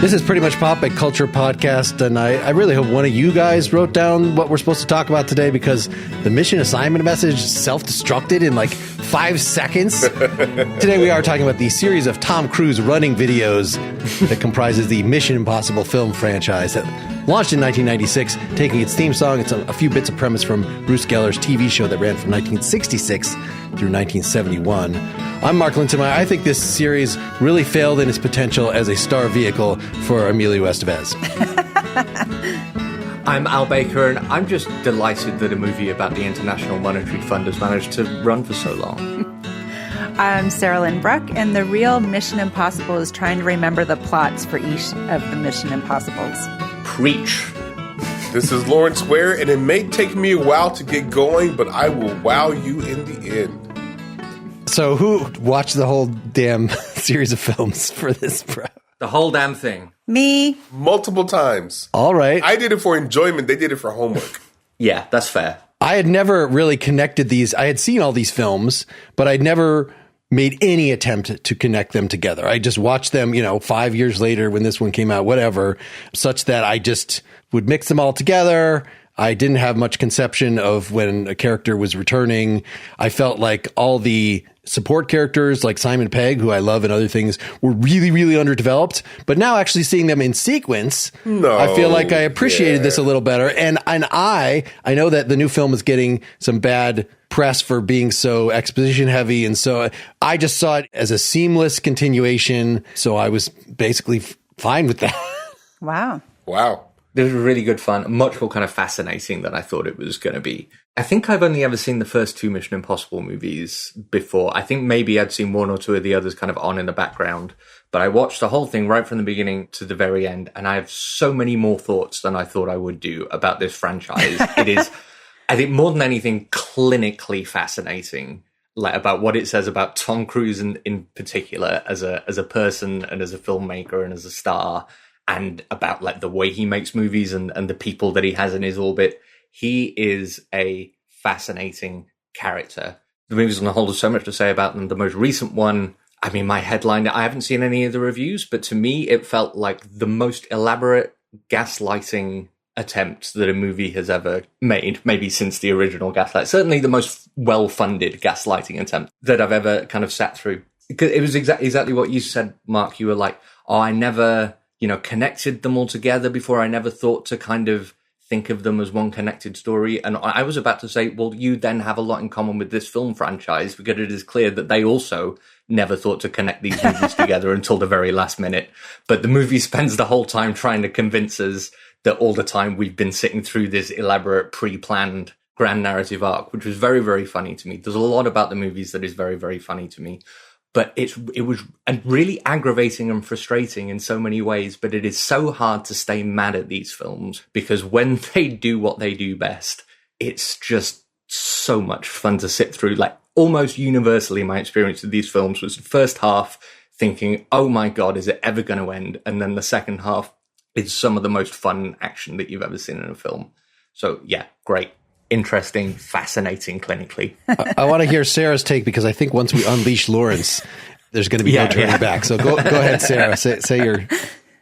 This is Pretty Much Pop, a culture podcast, and I really hope one of you guys wrote down what we're supposed to talk about today, because the mission assignment message self-destructed in like 5 seconds. Today we are talking about the series of Tom Cruise running videos that comprises the Mission Impossible film franchise that launched in 1996, taking its theme song. It's a few bits of premise from Bruce Geller's TV show that ran from 1966 through 1971. I'm Mark Linsenmeyer. I think this series really failed in its potential as a star vehicle for Emilio Estevez. I'm Al Baker, and I'm just delighted that a movie about the International Monetary Fund has managed to run for so long. I'm Sarahlyn Bruck, and the real Mission Impossible is trying to remember the plots for each of the Mission Impossibles. Preach. This is Lawrence Ware, and it may take me a while to get going, but I will wow you in the end. So who watched the whole damn series of films for this, bro? The whole damn thing. Me. Multiple times. All right. I did it for enjoyment. They did it for homework. Yeah, that's fair. I had never really connected these. I had seen all these films, but I'd never made any attempt to connect them together. I just watched them, 5 years later when this one came out, whatever, such that I just would mix them all together. I didn't have much conception of when a character was returning. I felt like all the support characters like Simon Pegg, who I love and other things, were really, really underdeveloped. But now actually seeing them in sequence, I feel like I appreciated this a little better. And I know that the new film is getting some bad press for being so exposition heavy. And so I just saw it as a seamless continuation. So I was basically fine with that. Wow. It was really good fun, much more kind of fascinating than I thought it was going to be. I think I've only ever seen the first two Mission Impossible movies before. I think maybe I'd seen one or two of the others kind of on in the background, but I watched the whole thing right from the beginning to the very end, and I have so many more thoughts than I thought I would do about this franchise. It is, I think, more than anything, clinically fascinating, like about what it says about Tom Cruise in particular as a person and as a filmmaker and as a star, and about like the way he makes movies and the people that he has in his orbit. He is a fascinating character. The movies on the whole have so much to say about them. The most recent one, I mean, my headline, I haven't seen any of the reviews, but to me, it felt like the most elaborate gaslighting attempt that a movie has ever made, maybe since the original Gaslight. Certainly the most well-funded gaslighting attempt that I've ever kind of sat through. Because it was exactly what you said, Mark. You were like, I never connected them all together before. I never thought to kind of think of them as one connected story. And I was about to say, well, you then have a lot in common with this film franchise, because it is clear that they also never thought to connect these movies together until the very last minute. But the movie spends the whole time trying to convince us that all the time we've been sitting through this elaborate, pre-planned grand narrative arc, which was very, very funny to me. There's a lot about the movies that is very, very funny to me. But it was really aggravating and frustrating in so many ways. But it is so hard to stay mad at these films, because when they do what they do best, it's just so much fun to sit through. Like almost universally, my experience with these films was the first half thinking, oh my God, is it ever going to end? And then the second half is some of the most fun action that you've ever seen in a film. So yeah, great. Interesting, fascinating clinically. I want to hear Sarah's take, because I think once we unleash Lawrence, there's going to be no turning back. So go ahead, Sarah. Say your...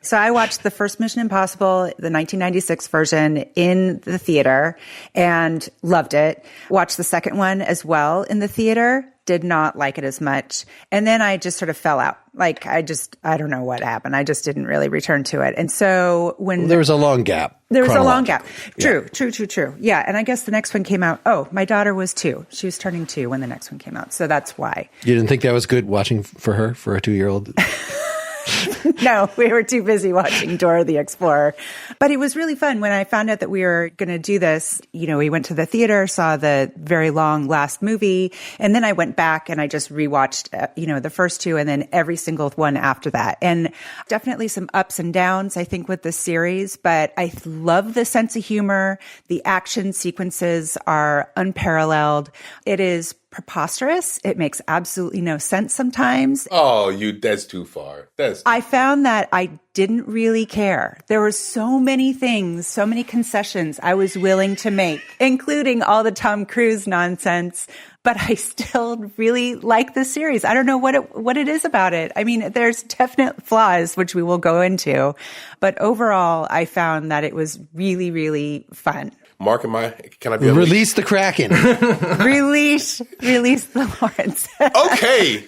So I watched the first Mission Impossible, the 1996 version, in the theater and loved it. Watched the second one as well in the theater. Did not like it as much. And then I just sort of fell out. Like, I don't know what happened. I just didn't really return to it. And so when... There was a long gap. There was a long gap. True. Yeah. And I guess the next one came out. Oh, my daughter was 2. She was turning 2 when the next one came out. So that's why. You didn't think that was good watching for her, for a 2-year-old? No, we were too busy watching Dora the Explorer. But it was really fun when I found out that we were going to do this. We went to the theater, saw the very long last movie, and then I went back and I just rewatched, the first 2 and then every single one after that. And definitely some ups and downs, I think, with this series, but I love the sense of humor. The action sequences are unparalleled. It is preposterous. It makes absolutely no sense sometimes. Oh, that's too far. I found that I didn't really care. There were so many things, so many concessions I was willing to make, including all the Tom Cruise nonsense. but I still really like the series. I don't know what it is about it. I mean, there's definite flaws, which we will go into, but overall, I found that it was really, really fun. Mark, can I be Release the Kraken. Release the Lawrence. Okay.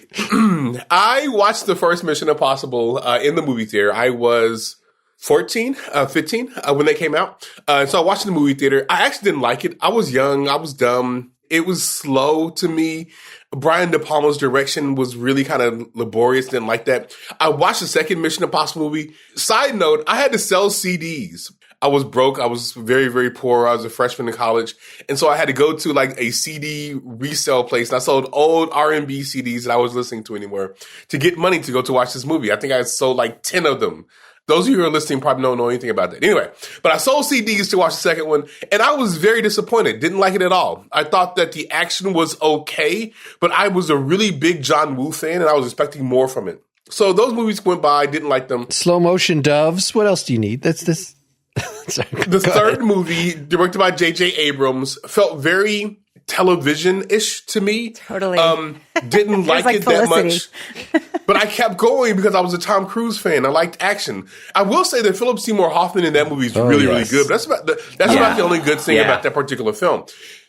I watched the first Mission Impossible in the movie theater. I was 15 when they came out. So I watched it in the movie theater. I actually didn't like it. I was young. I was dumb. It was slow to me. Brian De Palma's direction was really kind of laborious. Didn't like that. I watched the second Mission Impossible movie. Side note, I had to sell CDs. I was broke. I was very, very poor. I was a freshman in college. And so I had to go to like a CD resale place. And I sold old R&B CDs that I was listening to anymore to get money to go to watch this movie. I think I sold like 10 of them. Those of you who are listening probably don't know anything about that. Anyway, but I sold CDs to watch the second one, and I was very disappointed. Didn't like it at all. I thought that the action was okay, but I was a really big John Woo fan, and I was expecting more from it. So those movies went by. Didn't like them. Slow motion doves. What else do you need? That's this. Sorry, the third movie, directed by J.J. Abrams, felt very television-ish to me. Totally. Didn't like it Felicity. that much. But I kept going because I was a Tom Cruise fan. I liked action. I will say that Philip Seymour Hoffman in that movie is really, really good. But that's about the only good thing about that particular film.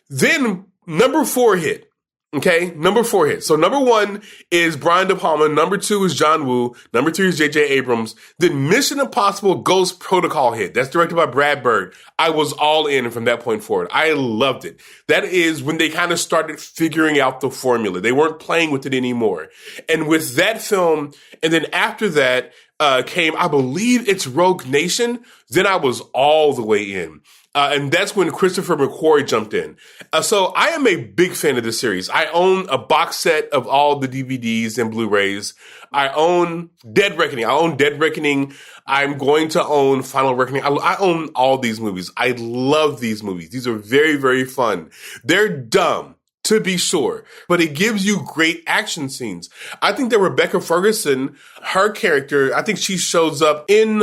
Then number 4 hit. Okay, number 4 hit. So number 1 is Brian De Palma. Number 2 is John Woo. Number 3 is J.J. Abrams. Then Mission Impossible Ghost Protocol hit. That's directed by Brad Bird. I was all in from that point forward. I loved it. That is when they kind of started figuring out the formula. They weren't playing with it anymore. And with that film, and then after that came, I believe it's Rogue Nation. Then I was all the way in. And that's when Christopher McQuarrie jumped in. So I am a big fan of this series. I own a box set of all the DVDs and Blu-rays. I own Dead Reckoning. I'm going to own Final Reckoning. I own all these movies. I love these movies. These are very, very fun. They're dumb, to be sure, but it gives you great action scenes. I think that Rebecca Ferguson, her character, I think she shows up in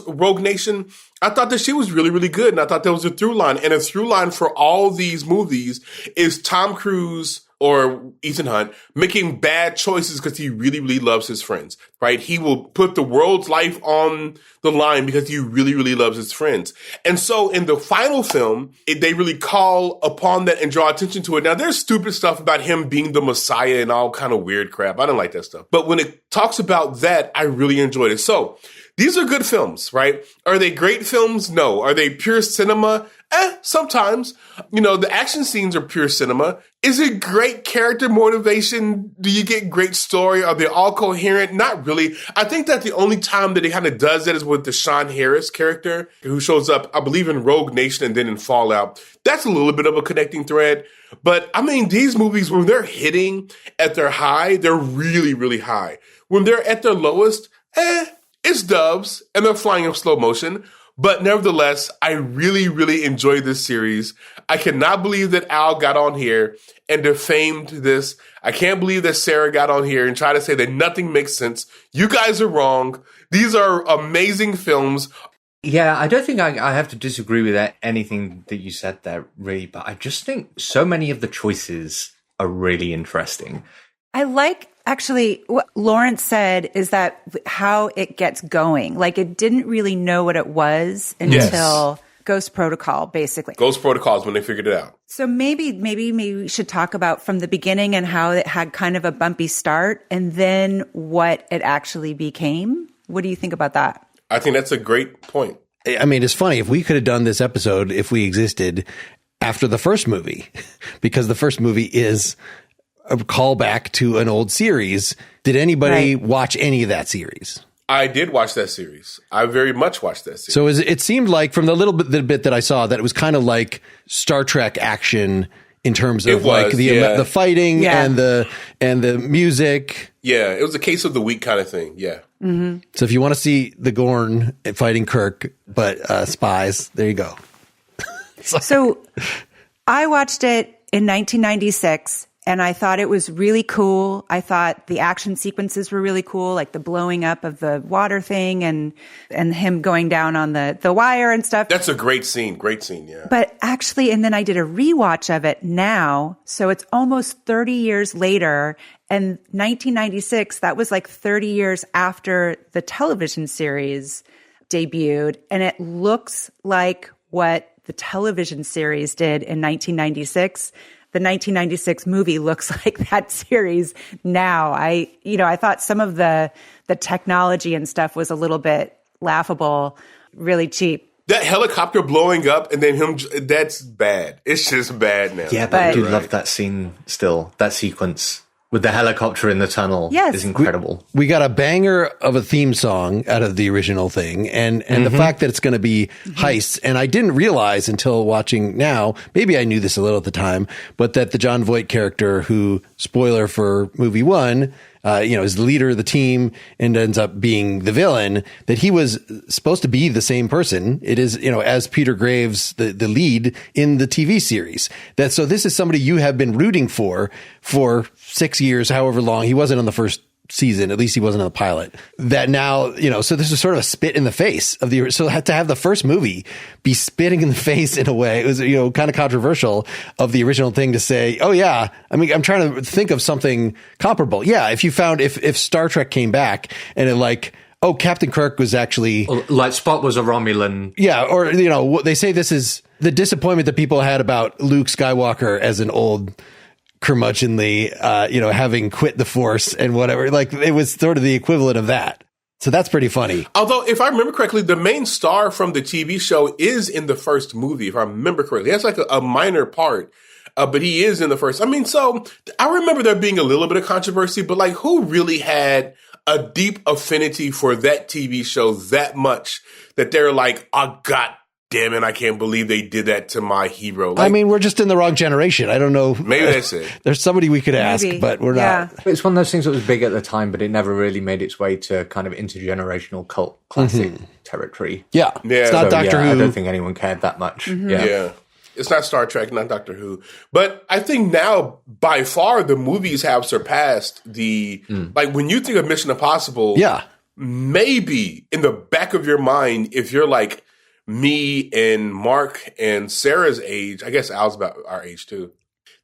Rogue Nation. I thought that she was really, really good, and I thought there was a through line. And a through line for all these movies is Tom Cruise or Ethan Hunt making bad choices because he really, really loves his friends, right? He will put the world's life on the line because he really, really loves his friends. And so in the final film, they really call upon that and draw attention to it. Now, there's stupid stuff about him being the Messiah and all kind of weird crap. I don't like that stuff. But when it talks about that, I really enjoyed it. So these are good films, right? Are they great films? No. Are they pure cinema? Sometimes. You know, the action scenes are pure cinema. Is it great character motivation? Do you get great story? Are they all coherent? Not really. I think that the only time that it kind of does that is with the Sean Harris character, who shows up, I believe, in Rogue Nation and then in Fallout. That's a little bit of a connecting thread. But, I mean, these movies, when they're hitting at their high, they're really, really high. When they're at their lowest, it's doves, and they're flying in slow motion. But nevertheless, I really, really enjoyed this series. I cannot believe that Al got on here and defamed this. I can't believe that Sarah got on here and tried to say that nothing makes sense. You guys are wrong. These are amazing films. Yeah, I don't think I have to disagree with anything that you said there, really. But I just think so many of the choices are really interesting. I like, actually, what Lawrence said is that how it gets going. Like, it didn't really know what it was until Ghost Protocol, basically. Ghost Protocol is when they figured it out. So maybe we should talk about from the beginning and how it had kind of a bumpy start and then what it actually became. What do you think about that? I think that's a great point. I mean, it's funny. If we could have done this episode, if we existed after the first movie, because the first movie is a callback to an old series. Did anybody watch any of that series? I did watch that series. I very much watched that series. So it seemed like from the bit that I saw that it was kind of like Star Trek action in terms of the fighting and the music. Yeah, it was a case of the week kind of thing. Yeah. Mm-hmm. So if you want to see the Gorn fighting Kirk, but spies, there you go. So I watched it in 1996. And I thought it was really cool. I thought the action sequences were really cool, like the blowing up of the water thing and him going down on the wire and stuff. That's a great scene. Great scene, yeah. But actually, and then I did a rewatch of it now. So it's almost 30 years later. And 1996, that was like 30 years after the television series debuted. And it looks like what the television series did in 1996. The 1996 movie looks like that series now. I thought some of the technology and stuff was a little bit laughable, really cheap. That helicopter blowing up and then him, that's bad. It's just bad now. Yeah, but I do love that scene still, that sequence. With the helicopter in the tunnel is incredible. We got a banger of a theme song out of the original thing. And the fact that it's going to be heists. And I didn't realize until watching now, maybe I knew this a little at the time, but that the Jon Voight character who, spoiler for movie one, is the leader of the team and ends up being the villain, that he was supposed to be the same person. It is, as Peter Graves, the lead in the TV series. So this is somebody you have been rooting for 6 years, however long. He wasn't on the first season, at least he wasn't on the pilot. That now, so this is sort of a spit in the face of so to have the first movie be spitting in the face in a way, it was, kind of controversial of the original thing to say, oh yeah, I mean, I'm trying to think of something comparable. Yeah. If you found, if Star Trek came back and it like, oh, Captain Kirk was actually like Spock was a Romulan. Yeah. Or, they say this is the disappointment that people had about Luke Skywalker as an old curmudgeonly, having quit the Force and whatever. Like it was sort of the equivalent of that. So that's pretty funny. Although, if I remember correctly, the main star from the TV show is in the first movie, if I remember correctly. He has like a minor part, but he is in the first. I mean, so I remember there being a little bit of controversy, but like who really had a deep affinity for that TV show that much that they're like, oh, God damn it, I can't believe they did that to my hero. Like, I mean, we're just in the wrong generation. I don't know. Maybe that's it. There's somebody we could ask, but we're not. It's one of those things that was big at the time, but it never really made its way to kind of intergenerational cult classic territory. Yeah. It's not Doctor Who. I don't think anyone cared that much. Yeah. It's not Star Trek, not Doctor Who. But I think now, by far, the movies have surpassed the... Like, when you think of Mission Impossible, maybe in the back of your mind, if you're like me and Mark and Sarah's age, I guess Al's about our age too,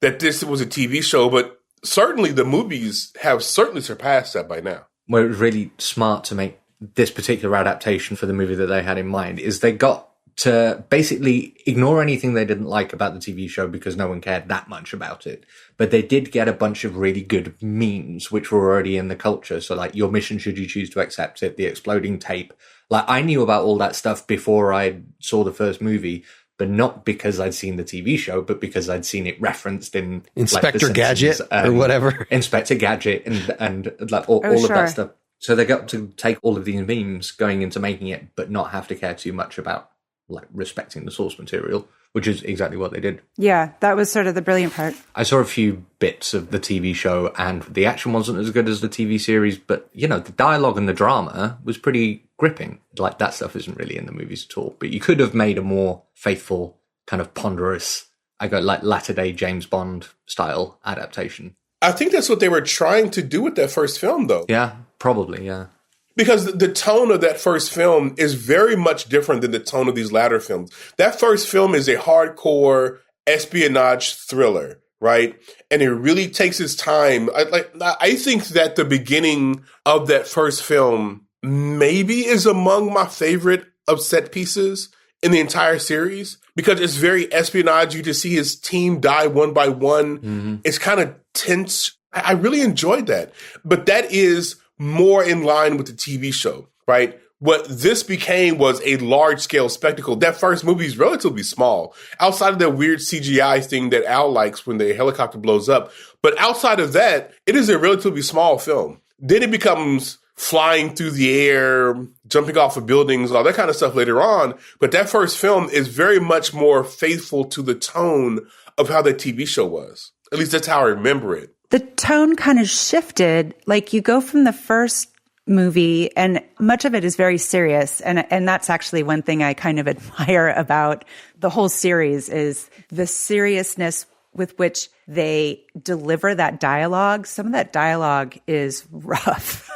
that this was a TV show, but certainly the movies have certainly surpassed that by now. Where it was really smart to make this particular adaptation for the movie that they had in mind is they got to basically ignore anything they didn't like about the TV show because no one cared that much about it. But they did get a bunch of really good memes, which were already in the culture. So like your mission, should you choose to accept it, the exploding tape. Like I knew about all that stuff before I saw the first movie, but not because I'd seen the TV show, but because I'd seen it referenced in Inspector Gadget or whatever. Inspector Gadget and like all of that stuff. So they got to take all of these memes going into making it, but not have to care too much about like respecting the source material, which is exactly what they did. Yeah, that was sort of the brilliant part. I saw a few bits of the TV show and the action wasn't as good as the TV series, but the dialogue and the drama was pretty gripping. Like that stuff isn't really in the movies at all, but you could have made a more faithful kind of ponderous, like latter day James Bond style adaptation. I think that's what they were trying to do with that first film though. Yeah, probably. Yeah. Because the tone of that first film is very much different than the tone of these latter films. That first film is a hardcore espionage thriller, right? And it really takes its time. I think that the beginning of that first film maybe is among my favorite of set pieces in the entire series because it's very espionage. You just see his team die one by one. Mm-hmm. It's kind of tense. I really enjoyed that. But that is more in line with the TV show, right? What this became was a large-scale spectacle. That first movie is relatively small, outside of that weird CGI thing that Al likes when the helicopter blows up. But outside of that, it is a relatively small film. Then it becomes flying through the air, jumping off of buildings, and all that kind of stuff later on. But that first film is very much more faithful to the tone of how that TV show was. At least that's how I remember it. The tone kind of shifted. Like you go from the first movie and much of it is very serious. And that's actually one thing I kind of admire about the whole series is the seriousness with which they deliver that dialogue. Some of that dialogue is rough.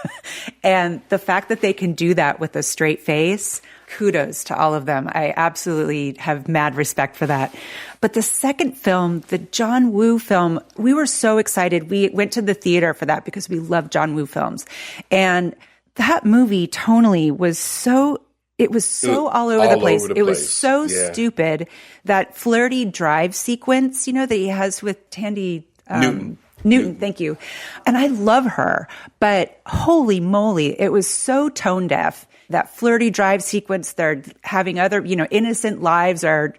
And the fact that they can do that with a straight face, kudos to all of them. I absolutely have mad respect for that. But the second film, the John Woo film, we were so excited. We went to the theater for that because we love John Woo films. And that movie tonally was so all over the place. It was so stupid. That flirty drive sequence, that he has with Tandy Newton, thank you. And I love her, but holy moly, it was so tone deaf. That flirty drive sequence, they're having other, innocent lives are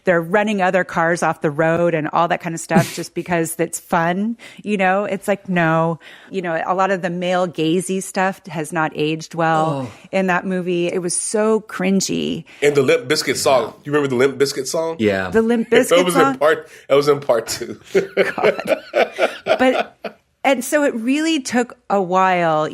they're running other cars off the road and all that kind of stuff just because it's fun. It's like, no, a lot of the male gazy stuff has not aged well in that movie. It was so cringy. And the Limp Bizkit song. You remember the Limp Bizkit song? Yeah. The Limp Bizkit song? That was in part 2. God. And so it really took a while,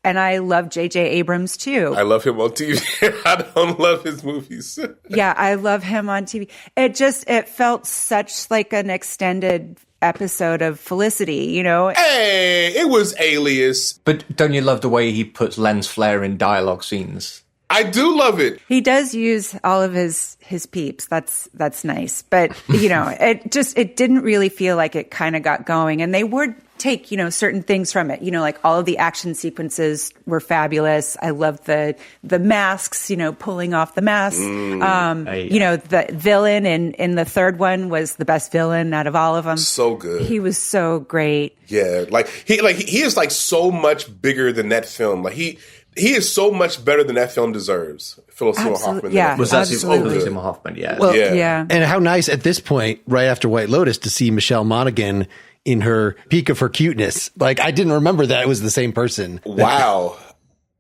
and I love J.J. Abrams too. I love him on TV. I don't love his movies. Yeah, I love him on TV. It felt such like an extended episode of Felicity, Hey, it was Alias. But don't you love the way he puts lens flare in dialogue scenes? I do love it. He does use all of his peeps. That's nice. But, it didn't really feel like it kind of got going. And they would take, certain things from it. Like all of the action sequences were fabulous. I loved the masks, pulling off the masks. The villain in the third one was the best villain out of all of them. So good. He was so great. Yeah. He is so much bigger than that film. He is so much better than that film deserves. Philip Seymour Hoffman. Yeah, was that Philip Seymour Hoffman? Yeah. Well, yeah. And how nice at this point, right after White Lotus, to see Michelle Monaghan in her peak of her cuteness. I didn't remember that it was the same person. Wow.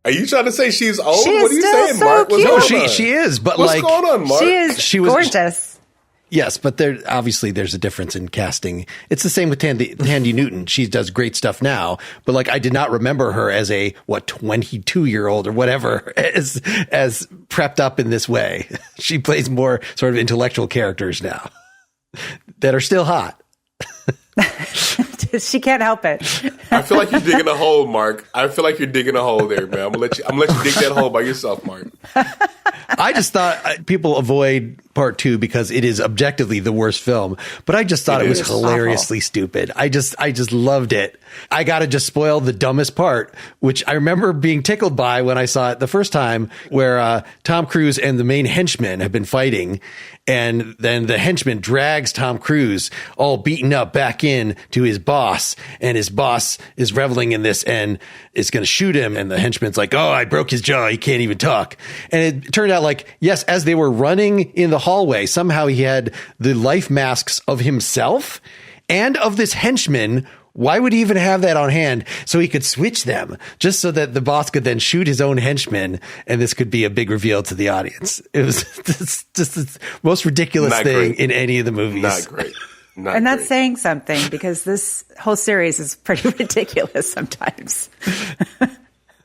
Are you trying to say she's old? She what are you saying, so Mark? cute. No, she is. But what's going on, Mark? She was gorgeous. Yes, but there's a difference in casting. It's the same with Tandy Newton. She does great stuff now, but I did not remember her as a 22-year-old or whatever as prepped up in this way. She plays more sort of intellectual characters now that are still hot. She can't help it. I feel like you're digging a hole, Mark. I feel like you're digging a hole there, man. I'm gonna let you dig that hole by yourself, Mark. I just thought people avoid part 2 because it is objectively the worst film, but I just thought it was hilariously stupid. I just loved it. I got to just spoil the dumbest part, which I remember being tickled by when I saw it the first time, where Tom Cruise and the main henchman have been fighting. And then the henchman drags Tom Cruise all beaten up back in to his boss. And his boss is reveling in this and is going to shoot him. And the henchman's like, oh, I broke his jaw. He can't even talk. And it turned out yes, as they were running in the hallway, somehow he had the life masks of himself and of this henchman. Why would he even have that on hand? So he could switch them just so that the boss could then shoot his own henchman. And this could be a big reveal to the audience. It was just the most ridiculous thing in any of the movies. Not great. And that's saying something because this whole series is pretty ridiculous sometimes.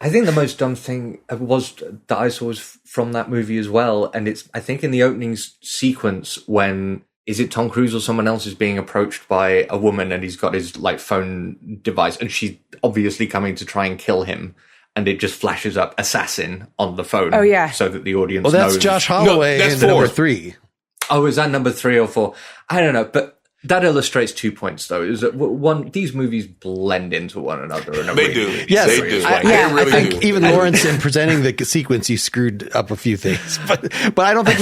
I think the most dumb thing that I saw was from that movie as well. And it's, I think in the opening sequence when, is it Tom Cruise or someone else is being approached by a woman and he's got his phone device and she's obviously coming to try and kill him. And it just flashes up assassin on the phone. Oh, yeah. So that the audience knows. Well, that's Josh Holloway in number 3. Oh, is that number 3 or 4? I don't know. But that illustrates 2 points, though. Is that one? These movies blend into one another. In a they really do. Yes, they do. I think even Lawrence, in presenting the sequence, you screwed up a few things. But I don't think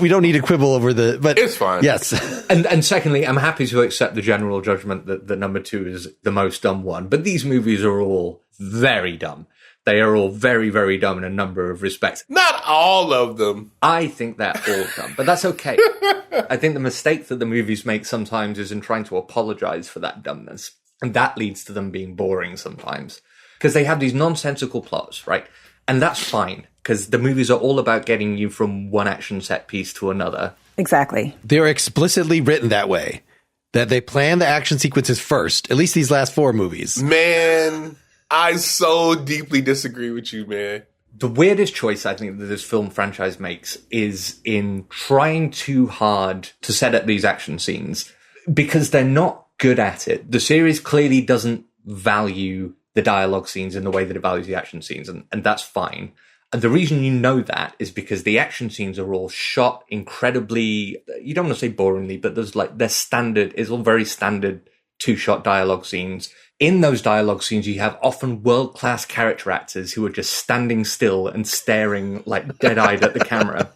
we don't need to quibble over the. But it's fine. Yes. And secondly, I'm happy to accept the general judgment that number 2 is the most dumb one. But these movies are all very dumb. They are all very, very dumb in a number of respects. Not all of them. I think they're all dumb, but that's okay. I think the mistake that the movies make sometimes is in trying to apologize for that dumbness. And that leads to them being boring sometimes. Because they have these nonsensical plots, right? And that's fine, because the movies are all about getting you from one action set piece to another. Exactly. They're explicitly written that way. That they plan the action sequences first, at least these last 4 movies. Man, I so deeply disagree with you, man. The weirdest choice I think that this film franchise makes is in trying too hard to set up these action scenes. because they're not good at it. The series clearly doesn't value the dialogue scenes in the way that it values the action scenes, and that's fine. And the reason you know that is because the action scenes are all shot incredibly, you don't want to say boringly, but they're standard, it's all very standard 2-shot dialogue scenes. In those dialogue scenes, you have often world-class character actors who are just standing still and staring like dead-eyed at the camera.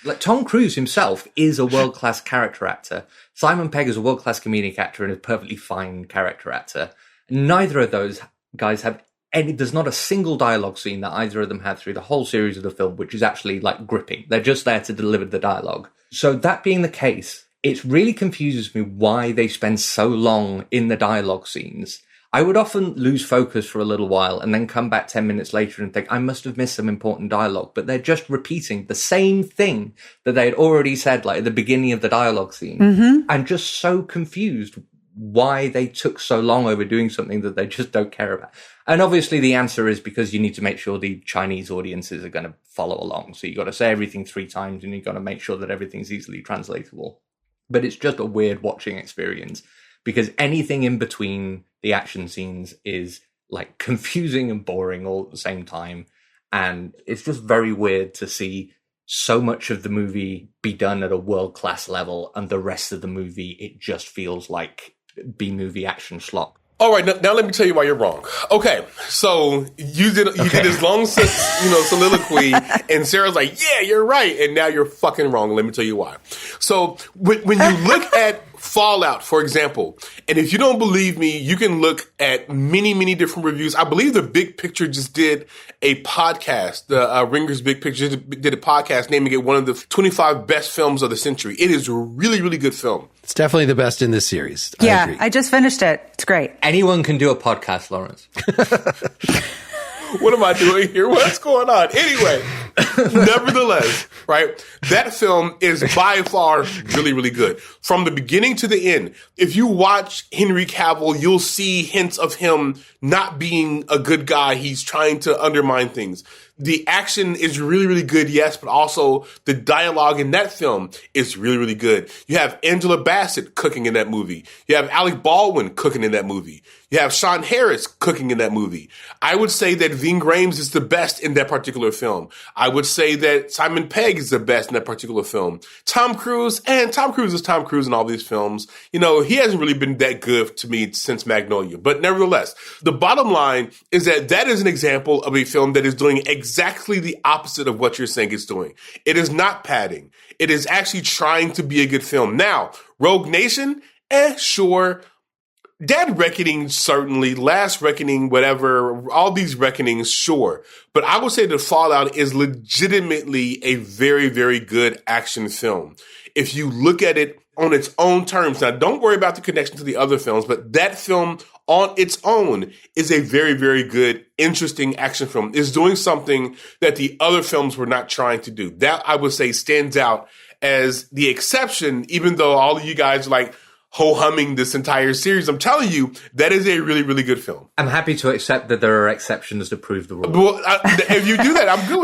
Like Tom Cruise himself is a world-class character actor. Simon Pegg is a world-class comedic actor and a perfectly fine character actor. Neither of those guys have there's not a single dialogue scene that either of them had through the whole series of the film, which is actually like gripping. They're just there to deliver the dialogue. So that being the case, it really confuses me why they spend so long in the dialogue scenes. I would often lose focus for a little while and then come back 10 minutes later and think, I must have missed some important dialogue, but they're just repeating the same thing that they had already said, like at the beginning of the dialogue scene. Mm-hmm. I'm just so confused why they took so long over doing something that they just don't care about. And obviously the answer is because you need to make sure the Chinese audiences are going to follow along. So you've got to say everything 3 times and you've got to make sure that everything's easily translatable. But it's just a weird watching experience because anything in between the action scenes is like confusing and boring all at the same time. And it's just very weird to see so much of the movie be done at a world-class level and the rest of the movie, it just feels like B-movie action slop. All right, now let me tell you why you're wrong. Okay, so you did this long, soliloquy, and Sarah's like, "Yeah, you're right," and now you're fucking wrong. Let me tell you why. So when you look at Fallout, for example, and if you don't believe me, you can look at many different reviews. I believe the Big Picture just did a podcast. The Ringer's Big Picture did a podcast naming it one of the 25 best films of the century. It is a really good film. It's definitely the best in this series. Yeah, I just finished it. It's great. Anyone can do a podcast, Lawrence. What am I doing here? What's going on? Anyway, nevertheless, right? That film is by far really good. From the beginning to the end, if you watch Henry Cavill, you'll see hints of him not being a good guy. He's trying to undermine things. The action is really good, yes, but also the dialogue in that film is really good. You have Angela Bassett cooking in that movie. You have Alec Baldwin cooking in that movie. You have Sean Harris cooking in that movie. I would say that Ving Rhames is the best in that particular film. I would say that Simon Pegg is the best in that particular film. Tom Cruise is Tom Cruise in all these films. You know, he hasn't really been that good to me since Magnolia. But nevertheless, the bottom line is that is an example of a film that is doing exactly the opposite of what you're saying it's doing. It is not padding. It is actually trying to be a good film. Now, Rogue Nation, sure. Dead Reckoning, certainly. Last Reckoning, whatever. All these reckonings, sure. But I would say that Fallout is legitimately a very good action film. If you look at it on its own terms, now don't worry about the connection to the other films, but that film on its own is a very good, interesting action film. It's doing something that the other films were not trying to do. That, I would say, stands out as the exception, even though all of you guys are like, ho-humming this entire series. I'm telling you, that is a really good film. I'm happy to accept that there are exceptions to prove the rule. Well, if you do that, I'm good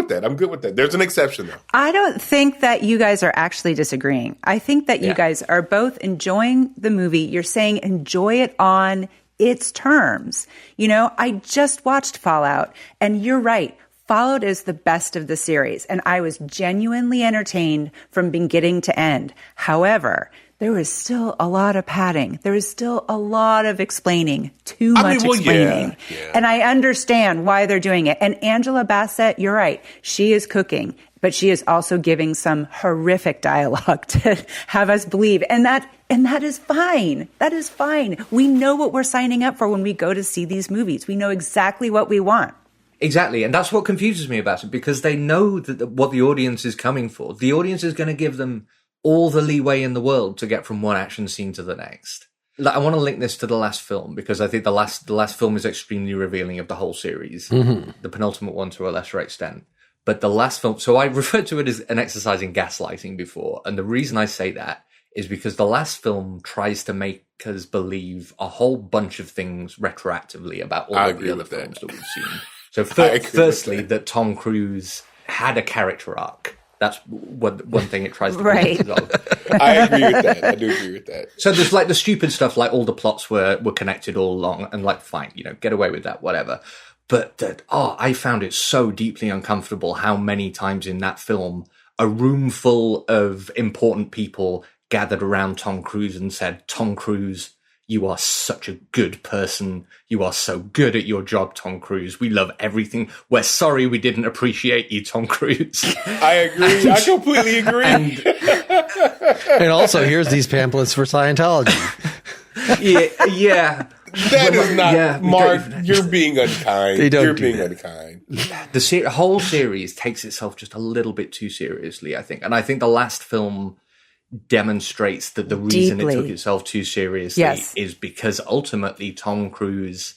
with that. There's an exception, though. I don't think that you guys are actually disagreeing. I think that you guys are both enjoying the movie. You're saying enjoy it on its terms. You know, I just watched Fallout, and you're right. Fallout is the best of the series, and I was genuinely entertained from beginning to end. However, there is still a lot of padding. There is still a lot of explaining, too much explaining. Yeah. And I understand why they're doing it. And Angela Bassett, you're right. She is cooking, but she is also giving some horrific dialogue to have us believe. And that is fine. That is fine. We know what we're signing up for when we go to see these movies. We know exactly what we want. Exactly. And that's what confuses me about it, because they know that what the audience is coming for. The audience is going to give them all the leeway in the world to get from one action scene to the next. I want to link this to the last film, because I think the last film is extremely revealing of the whole series. Mm-hmm. The penultimate one to a lesser extent. But the last film, so I referred to it as an exercise in gaslighting before. And the reason I say that is because the last film tries to make us believe a whole bunch of things retroactively about all of the other films that we've seen. So firstly, that Tom Cruise had a character arc That's one thing it tries to Right. resolve. I agree with that. I do agree with that. So there's like the stupid stuff, like all the plots were connected all along, and like, fine, get away with that, whatever. But I found it so deeply uncomfortable how many times in that film a room full of important people gathered around Tom Cruise and said, Tom Cruise, you are such a good person. You are so good at your job, Tom Cruise. We love everything. We're sorry we didn't appreciate you, Tom Cruise. I agree. I completely agree. And also, here's these pamphlets for Scientology. Yeah. That is not, Mark, you're being unkind. You're being unkind. The whole series takes itself just a little bit too seriously, I think. And I think the last film demonstrates that the reason it took itself too seriously is because ultimately Tom Cruise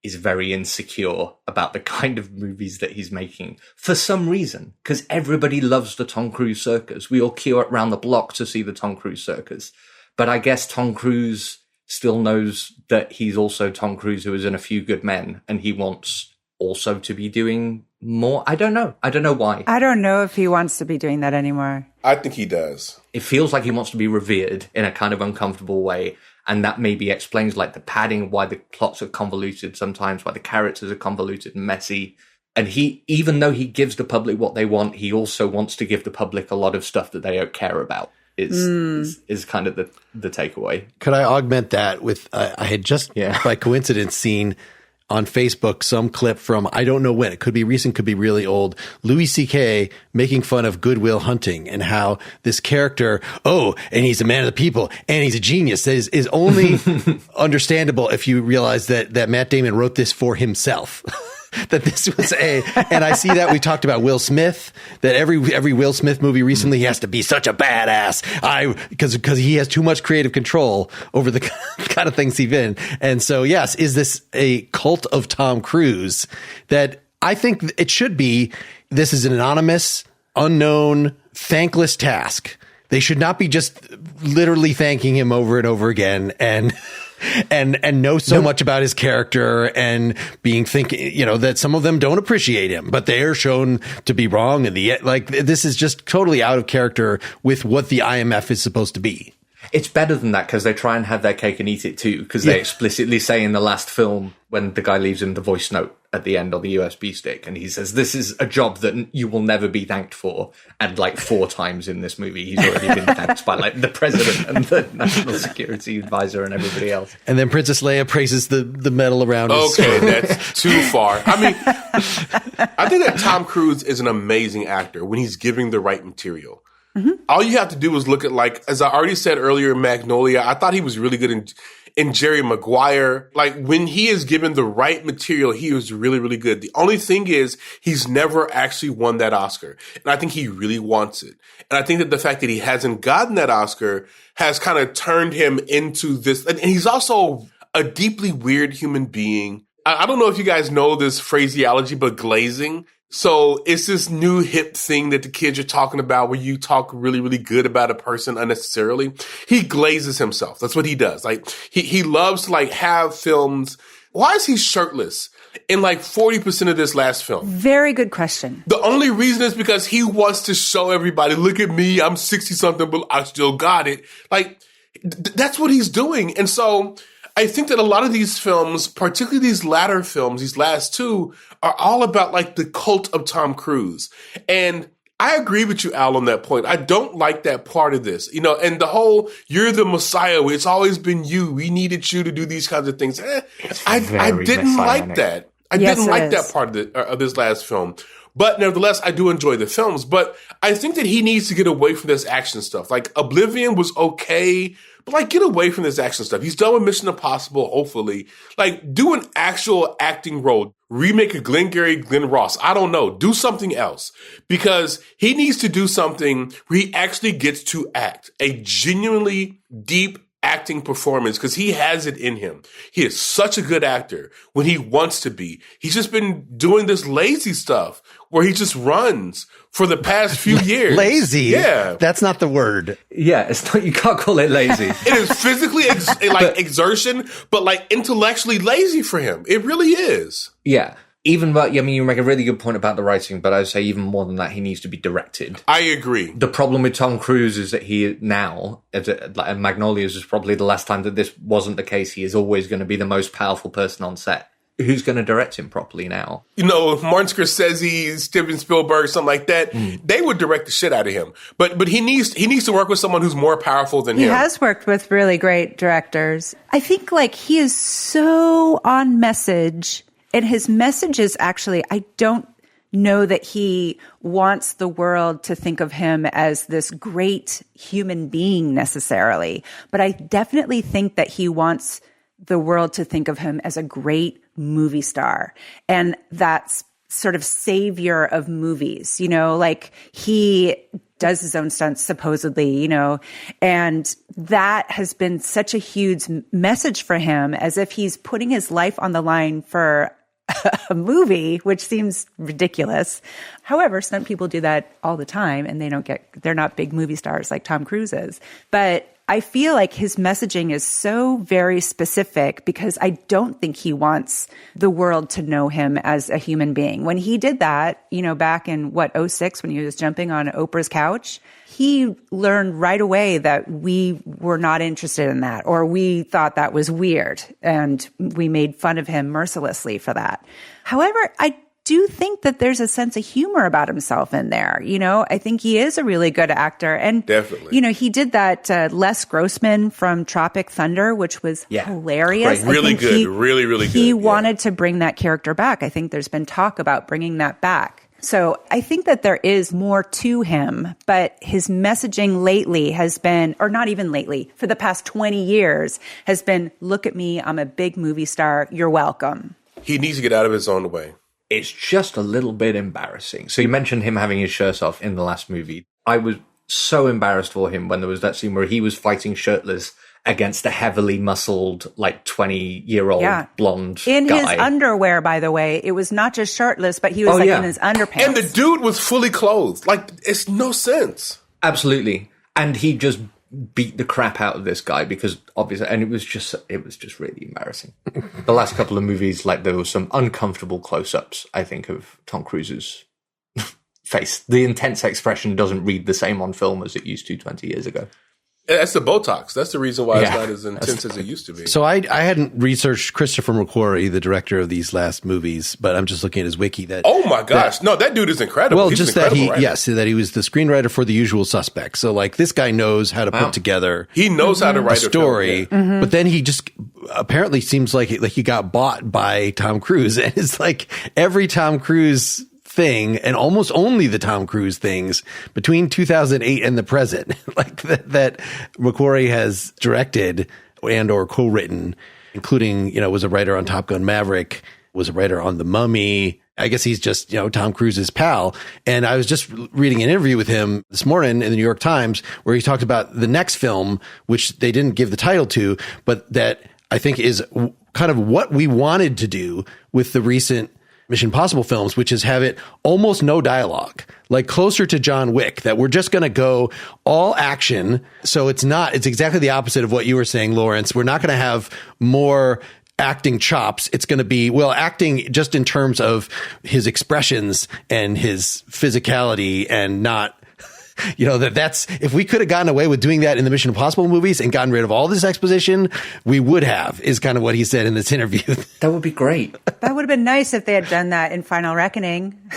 is very insecure about the kind of movies that he's making for some reason, because everybody loves the Tom Cruise circus. We all queue up around the block to see the Tom Cruise circus. But I guess Tom Cruise still knows that he's also Tom Cruise who is in A Few Good Men, and he wants also to be doing more. I don't know why. I don't know if he wants to be doing that anymore. I think he does. It feels like he wants to be revered in a kind of uncomfortable way. And that maybe explains like the padding, why the plots are convoluted sometimes, why the characters are convoluted and messy. And he, even though he gives the public what they want, he also wants to give the public a lot of stuff that they don't care about. Is kind of the takeaway. Could I augment that with, I had just by coincidence seen on Facebook some clip from, I don't know when, it could be recent, could be really old, Louis C.K. making fun of Good Will Hunting and how this character, and he's a man of the people and he's a genius, that is only understandable if you realize that Matt Damon wrote this for himself. That this was and I see that we talked about Will Smith, that every Will Smith movie recently, he has to be such a badass. Because he has too much creative control over the kind of things he's in. And so, yes, is this a cult of Tom Cruise? That I think it should be. This is an anonymous, unknown, thankless task. They should not be just literally thanking him over and over again and know so much about his character and thinking, that some of them don't appreciate him, but they are shown to be wrong. And this is just totally out of character with what the IMF is supposed to be. It's better than that because they try and have their cake and eat it too. Because they explicitly say in the last film, when the guy leaves him the voice note at the end on the USB stick, and he says, this is a job that you will never be thanked for. And like 4 times in this movie, he's already been thanked by like the president and the national security advisor and everybody else. And then Princess Leia praises the medal around his Okay, that's too far. I mean, I think that Tom Cruise is an amazing actor when he's giving the right material. Mm-hmm. All you have to do is look at, like, as I already said earlier, Magnolia. I thought he was really good in Jerry Maguire. Like, when he is given the right material, he was really, really good. The only thing is he's never actually won that Oscar. And I think he really wants it. And I think that the fact that he hasn't gotten that Oscar has kind of turned him into this. And he's also a deeply weird human being. I don't know if you guys know this phraseology, but glazing. So it's this new hip thing that the kids are talking about where you talk really, really good about a person unnecessarily. He glazes himself. That's what he does. Like he loves to like have films. Why is he shirtless in like 40% of this last film? Very good question. The only reason is because he wants to show everybody, look at me, I'm 60 something, but I still got it. Like that's what he's doing. And so I think that a lot of these films, particularly these latter films, these last 2, are all about like the cult of Tom Cruise. And I agree with you, Al, on that point. I don't like that part of this, and the whole, you're the Messiah. It's always been you. We needed you to do these kinds of things. I didn't like that. I didn't like that part of this last film. But nevertheless, I do enjoy the films. But I think that he needs to get away from this action stuff. Like, Oblivion was okay, but like, get away from this action stuff. He's done with Mission Impossible, hopefully. Like, do an actual acting role. Remake a Glengarry Glen Ross. I don't know. Do something else. Because he needs to do something where he actually gets to act. A genuinely deep acting performance, because he has it in him. He is such a good actor when he wants to be. He's just been doing this lazy stuff where he just runs for the past few years. Lazy? Yeah. That's not the word. Yeah, it's not, you can't call it lazy. It is physically exertion, but like intellectually lazy for him. It really is. Yeah. Even but I mean, you make a really good point about the writing, but I'd say even more than that, he needs to be directed. I agree. The problem with Tom Cruise is that he now, and Magnolia's is probably the last time that this wasn't the case. He is always going to be the most powerful person on set. Who's going to direct him properly now? You know, if Martin Scorsese, Steven Spielberg, something like that, they would direct the shit out of him. But he needs to work with someone who's more powerful than him. He has worked with really great directors. I think like he is so on message, and his message is actually, I don't know that he wants the world to think of him as this great human being necessarily, but I definitely think that he wants the world to think of him as a great movie star. And that's sort of savior of movies, you know, like he does his own stunts supposedly, you know, and that has been such a huge message for him, as if he's putting his life on the line for a movie, which seems ridiculous. However, stunt people do that all the time, and they're not big movie stars like Tom Cruise is. But I feel like his messaging is so very specific, because I don't think he wants the world to know him as a human being. When he did that, you know, back in '06, when he was jumping on Oprah's couch, he learned right away that we were not interested in that, or we thought that was weird, and we made fun of him mercilessly for that. However, I do think that there's a sense of humor about himself in there. You know, I think he is a really good actor. And, definitely, you know, he did that Les Grossman from Tropic Thunder, which was hilarious. Right. Really good. Really, really good. He wanted to bring that character back. I think there's been talk about bringing that back. So I think that there is more to him, but his messaging lately has been, or not even lately, for the past 20 years, has been, look at me, I'm a big movie star, you're welcome. He needs to get out of his own way. It's just a little bit embarrassing. So you mentioned him having his shirt off in the last movie. I was so embarrassed for him when there was that scene where he was fighting shirtless against a heavily muscled, like 20-year-old blonde in guy. His underwear, by the way. It was not just shirtless, but he was in his underpants. And the dude was fully clothed. Like, it's no sense. Absolutely. And he just beat the crap out of this guy, because obviously, and it was just really embarrassing. The last couple of movies, like, there were some uncomfortable close-ups, I think, of Tom Cruise's face. The intense expression doesn't read the same on film as it used to 20 years ago. That's the Botox. That's the reason why it's not as intense as it used to be. So I hadn't researched Christopher McQuarrie, the director of these last movies, but I'm just looking at his wiki. That oh my gosh, no, that dude is incredible. Well, He's just that that he was the screenwriter for The Usual Suspects. So like this guy knows how to put together. He knows how to write a story, but then he just apparently seems like he got bought by Tom Cruise, and it's like every Tom Cruise thing, and almost only the Tom Cruise things between 2008 and the present, like that McQuarrie has directed and or co-written, including, you know, was a writer on Top Gun Maverick, was a writer on The Mummy. I guess he's just, you know, Tom Cruise's pal. And I was just reading an interview with him this morning in the New York Times where he talked about the next film, which they didn't give the title to, but that I think is kind of what we wanted to do with the recent Mission Impossible films, which is have it almost no dialogue, like closer to John Wick, that we're just going to go all action. So it's exactly the opposite of what you were saying, Lawrence. We're not going to have more acting chops. It's going to be, well, acting just in terms of his expressions and his physicality, and not, you know, that's, if we could have gotten away with doing that in the Mission Impossible movies and gotten rid of all this exposition, we would have, is kind of what he said in this interview. That would be great. That would have been nice if they had done that in Final Reckoning.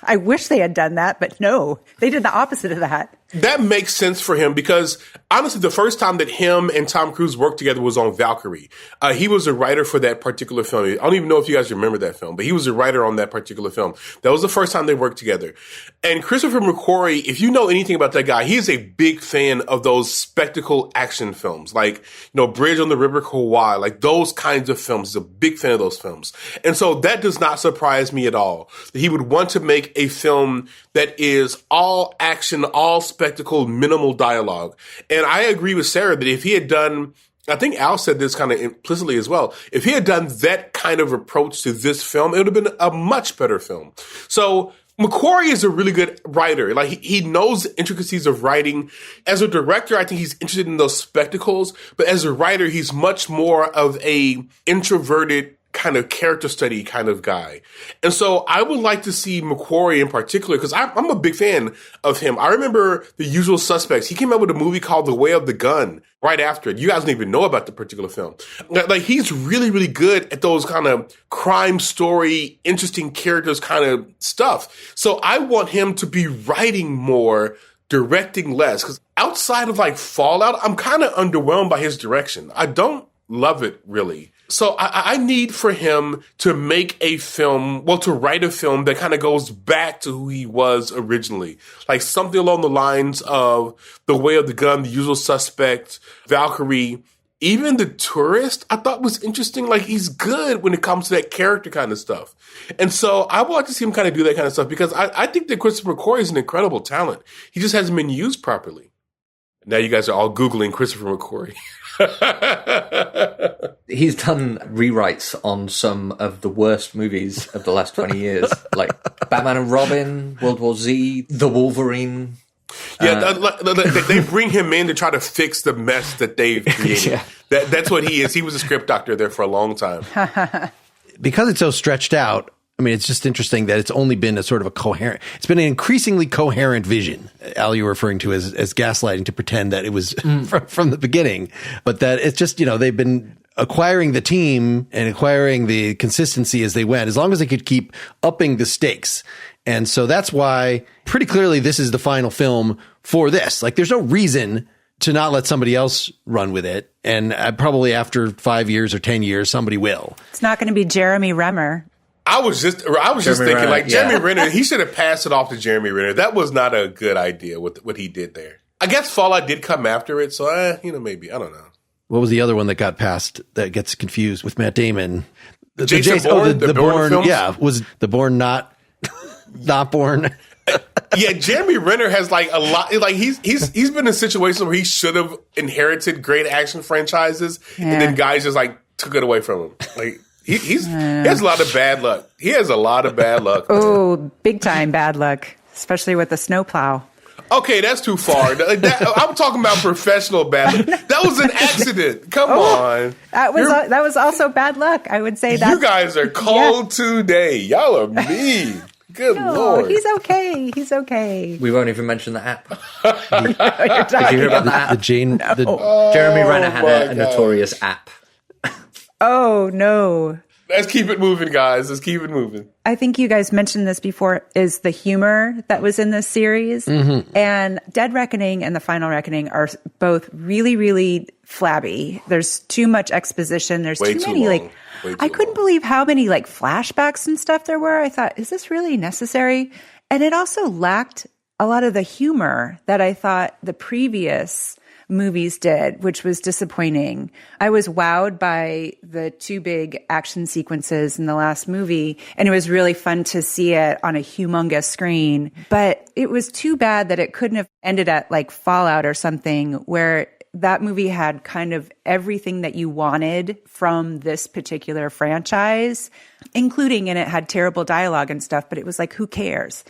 I wish they had done that, but no, they did the opposite of that. That makes sense for him because, honestly, the first time that him and Tom Cruise worked together was on Valkyrie. He was a writer for that particular film. I don't even know if you guys remember that film, but he was a writer on that particular film. That was the first time they worked together. And Christopher McQuarrie, if you know anything about that guy, he is a big fan of those spectacle action films, like, you know, Bridge on the River Kwai, like those kinds of films. He's a big fan of those films. And so that does not surprise me at all, that he would want to make a film that is all action, all spectacle, minimal dialogue. And I agree with Sarah that if he had done, I think Al said this kind of implicitly as well, if he had done that kind of approach to this film, it would have been a much better film. So McQuarrie is a really good writer. Like he knows the intricacies of writing. As a director, I think he's interested in those spectacles, but as a writer, he's much more of a introverted kind of character study kind of guy. And so I would like to see McQuarrie in particular, because I'm a big fan of him. I remember The Usual Suspects. He came out with a movie called The Way of the Gun right after it. You guys don't even know about the particular film. Like, he's really, really good at those kind of crime story, interesting characters kind of stuff. So I want him to be writing more, directing less, because outside of like Fallout, I'm kind of underwhelmed by his direction. I don't love it really. So I need for him to make a film, to write a film that kind of goes back to who he was originally. Like something along the lines of The Way of the Gun, The Usual Suspect, Valkyrie. Even The Tourist, I thought was interesting. Like, he's good when it comes to that character kind of stuff. And so I would like to see him kind of do that kind of stuff, because I think that Christopher McQuarrie is an incredible talent. He just hasn't been used properly. Now you guys are all Googling Christopher McQuarrie. He's done rewrites on some of the worst movies of the last 20 years, like Batman and Robin, World War Z, The Wolverine. Yeah, they bring him in to try to fix the mess that they've created. Yeah. That's what he is. He was a script doctor there for a long time. Because it's so stretched out, I mean, it's just interesting that it's only been a sort of it's been an increasingly coherent vision. Al, you were referring to as gaslighting, to pretend that it was from the beginning, but that it's just, they've been acquiring the team and acquiring the consistency as they went, as long as they could keep upping the stakes. And so that's why pretty clearly this is the final film for this. Like, there's no reason to not let somebody else run with it. And probably after 5 years or 10 years, somebody will. It's not going to be Jeremy Renner. I was just thinking, Renner, like, Jeremy Renner, he should have passed it off to Jeremy Renner. That was not a good idea, what he did there. I guess Fallout did come after it, so, maybe. I don't know. What was the other one that got passed that gets confused with Matt Damon? Jason Bourne? The Bourne films? Yeah, was the Bourne not Bourne? Yeah, Jeremy Renner has like a lot. Like, he's been in situations where he should have inherited great action franchises, and then guys just like took it away from him. Like, he has a lot of bad luck. He has a lot of bad luck. Oh, big time bad luck, especially with the snowplow. Okay, that's too far. I'm talking about professional bad luck. That was an accident. Come on. That was also bad luck. I would say that. You guys are cold today. Y'all are mean. Good Lord. He's okay. He's okay. We won't even mention the app. Did you hear about that? Jeremy Renner had a notorious app. Oh, no. Let's keep it moving, guys. Let's keep it moving. I think you guys mentioned this before, is the humor that was in this series. Mm-hmm. And Dead Reckoning and The Final Reckoning are both really, really flabby. There's too much exposition. There's too many, I couldn't believe how many flashbacks and stuff there were. I thought, is this really necessary? And it also lacked a lot of the humor that I thought the previous movies did, which was disappointing. I was wowed by the two big action sequences in the last movie, and it was really fun to see it on a humongous screen. But it was too bad that it couldn't have ended at Fallout or something, where that movie had kind of everything that you wanted from this particular franchise, including, and it had terrible dialogue and stuff, but it was who cares?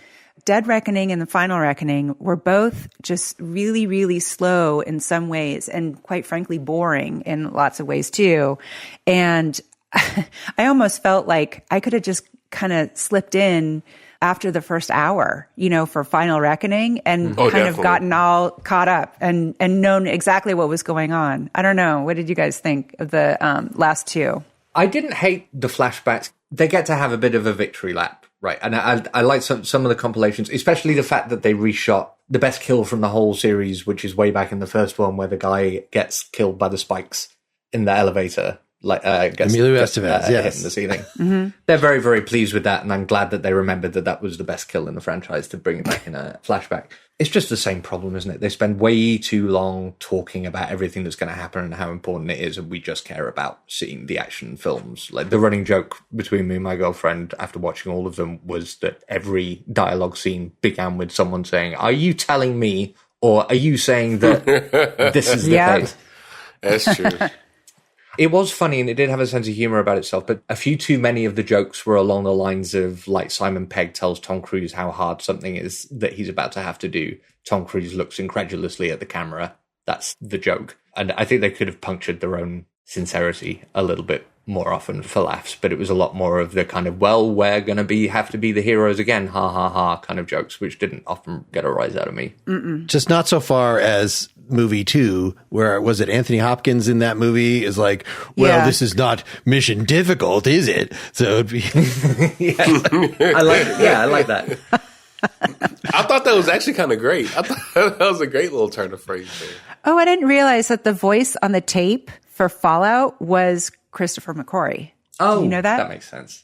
Dead Reckoning and The Final Reckoning were both just really, really slow in some ways, and quite frankly, boring in lots of ways too. And I almost felt like I could have just kind of slipped in after the first hour, for Final Reckoning, and have gotten all caught up and known exactly what was going on. I don't know. What did you guys think of the last two? I didn't hate the flashbacks. They get to have a bit of a victory lap, right? And I like some of the compilations, especially the fact that they reshot the best kill from the whole series, which is way back in the first one, where the guy gets killed by the spikes in the elevator. Emilio Estevez, hit in the ceiling. Mm-hmm. They're very, very pleased with that, and I'm glad that they remembered that was the best kill in the franchise to bring it back in a flashback. It's just the same problem, isn't it? They spend way too long talking about everything that's going to happen and how important it is, and we just care about seeing the action films. The running joke between me and my girlfriend after watching all of them was that every dialogue scene began with someone saying, "Are you telling me, or are you saying that this is the case?" That's true. It was funny, and it did have a sense of humor about itself, but a few too many of the jokes were along the lines of, Simon Pegg tells Tom Cruise how hard something is that he's about to have to do. Tom Cruise looks incredulously at the camera. That's the joke. And I think they could have punctured their own sincerity a little bit more often for laughs, but it was a lot more of the kind of, well, we're going to have to be the heroes again, ha ha ha kind of jokes, which didn't often get a rise out of me. Just not so far as movie 2, where was it Anthony Hopkins in that movie is like, well, this is not mission difficult, is it? So it'd be I like that. I thought that was actually kind of great. I thought that was a great little turn of phrase there. Oh, I didn't realize that the voice on the tape for Fallout was Christopher McQuarrie. Oh, you know that? That makes sense.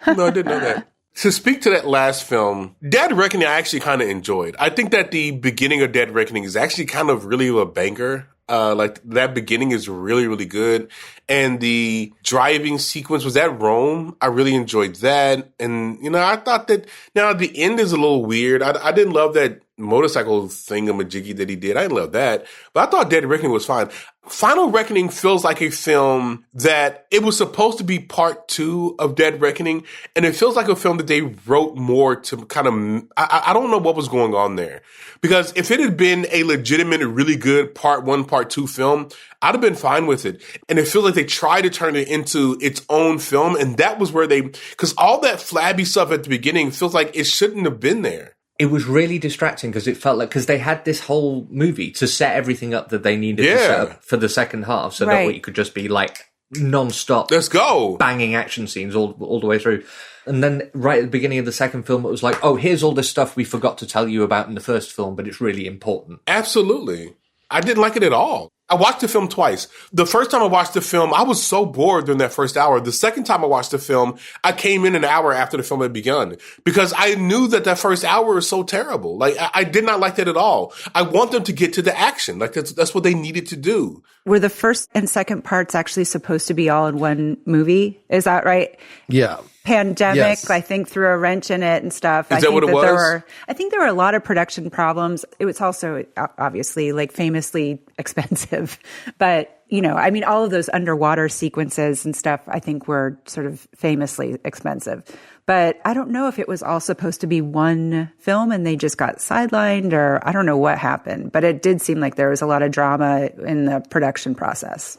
No, I didn't know that. To speak to that last film, Dead Reckoning, I actually kind of enjoyed. I think that the beginning of Dead Reckoning is actually kind of really a banger. Like that beginning is really, really good. And the driving sequence, was that Rome? I really enjoyed that. And, I thought that now the end is a little weird. I didn't love that motorcycle thingamajiggy that he did. I didn't love that. But I thought Dead Reckoning was fine. Final Reckoning feels like a film that it was supposed to be part 2 of Dead Reckoning. And it feels like a film that they wrote more to kind of, I don't know what was going on there. Because if it had been a legitimate, really good part 1, part 2 film, I'd have been fine with it. And it feels like they tried to turn it into its own film. And that was where because all that flabby stuff at the beginning feels like it shouldn't have been there. It was really distracting because it felt like, because they had this whole movie to set everything up that they needed to set up for the second half, so that it could just be like non-stop, let's go, banging action scenes all the way through. And then right at the beginning of the second film, it was like, oh, here's all this stuff we forgot to tell you about in the first film, but it's really important. Absolutely. I didn't like it at all. I watched the film twice. The first time I watched the film, I was so bored during that first hour. The second time I watched the film, I came in an hour after the film had begun because I knew that first hour was so terrible. Like, I did not like that at all. I want them to get to the action. Like, that's what they needed to do. Were the first and second parts actually supposed to be all in one movie? Is that right? Yeah. Pandemic, yes. I think, threw a wrench in it and stuff. Is that what it was? I think there were a lot of production problems. It was also obviously like famously expensive, but all of those underwater sequences and stuff, I think were sort of famously expensive. But I don't know if it was all supposed to be one film and they just got sidelined, or I don't know what happened, but it did seem like there was a lot of drama in the production process.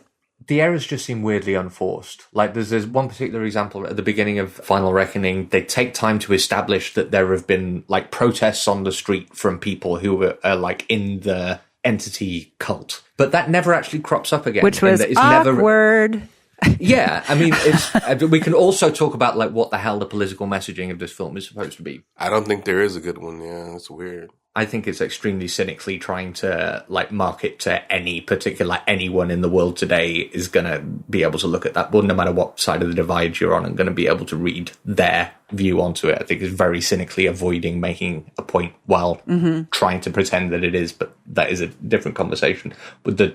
The errors just seem weirdly unforced. Like, there's one particular example at the beginning of Final Reckoning. They take time to establish that there have been, like, protests on the street from people who are like, in the entity cult. But that never actually crops up again. Which was awkward. Yeah, I mean, we can also talk about, like, what the hell the political messaging of this film is supposed to be. I don't think there is a good one, yeah. It's weird. I think it's extremely cynically trying to, like, market to anyone in the world today is going to be able to look at that. Well, no matter what side of the divide you're on, and going to be able to read their view onto it. I think it's very cynically avoiding making a point while trying to pretend that it is, but that is a different conversation. But the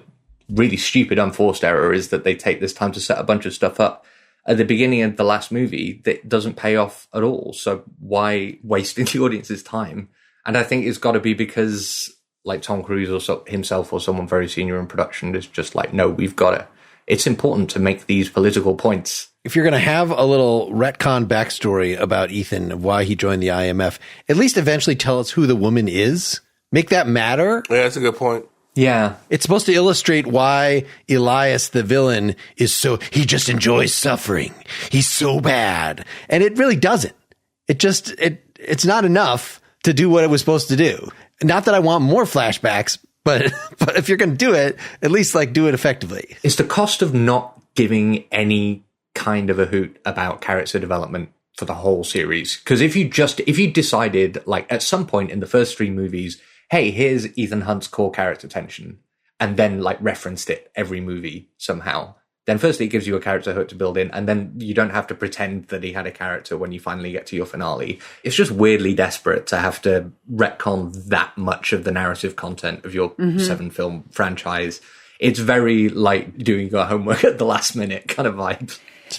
really stupid, unforced error is that they take this time to set a bunch of stuff up at the beginning of the last movie that doesn't pay off at all. So why wasting the audience's time? And I think it's got to be because, like, Tom Cruise or himself or someone very senior in production is just like, no, we've got to. It's important to make these political points. If you're going to have a little retcon backstory about Ethan, of why he joined the IMF, at least eventually tell us who the woman is. Make that matter. Yeah, that's a good point. Yeah. It's supposed to illustrate why Elias, the villain, he just enjoys suffering. He's so bad. And it really doesn't. It's not enough to do what it was supposed to do. Not that I want more flashbacks, but if you're going to do it, at least do it effectively. It's the cost of not giving any kind of a hoot about character development for the whole series. Because if you decided, like, at some point in the first 3 movies, hey, here's Ethan Hunt's core character tension, and then, like, referenced it every movie somehow, then firstly it gives you a character hook to build in, and then you don't have to pretend that he had a character when you finally get to your finale. It's just weirdly desperate to have to retcon that much of the narrative content of your 7-film franchise. It's very like doing your homework at the last minute kind of vibe.